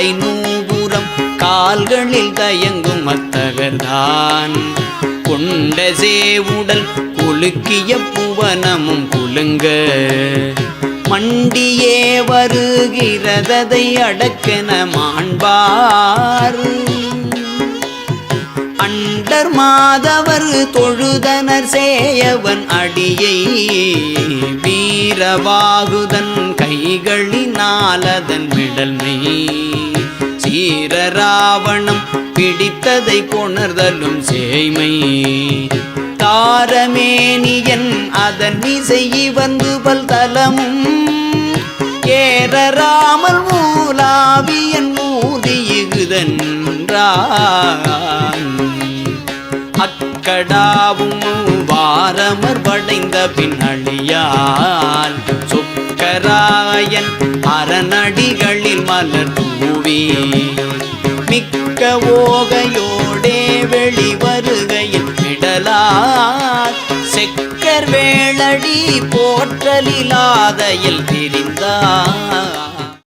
கடை நூபுரம் கால்களில் தயங்கும் அத்தகர்தான் கொண்ட சேவுடல் குலுக்கிய புவனமும் குலுங்க மண்டியே வருகிறதை அடக்கென மாண்பார் அண்டர் மாதவர் தொழுதனர் சேயவன் அடியை வீரவாகுதன் கைகளினாலதன் விடல்மை சீரராவணம் பிடித்ததை கொணர்தலும் சேய்மை தாரமேனியன் அதன் இசை வந்து பல் தலமும் ஏறாமல் மூலாவியன் மூதியுதன்றான் அக்கடாவும் வாரமர் படைந்த பின்னழியால் சொக்கராயன் அரணடிகளில் மலர் தூவி மிக்க ஓகையோடே வெளிவருகையில் விடலார் செக்கர் வேளடி போற்றலிலாதையில் திரிந்தார்.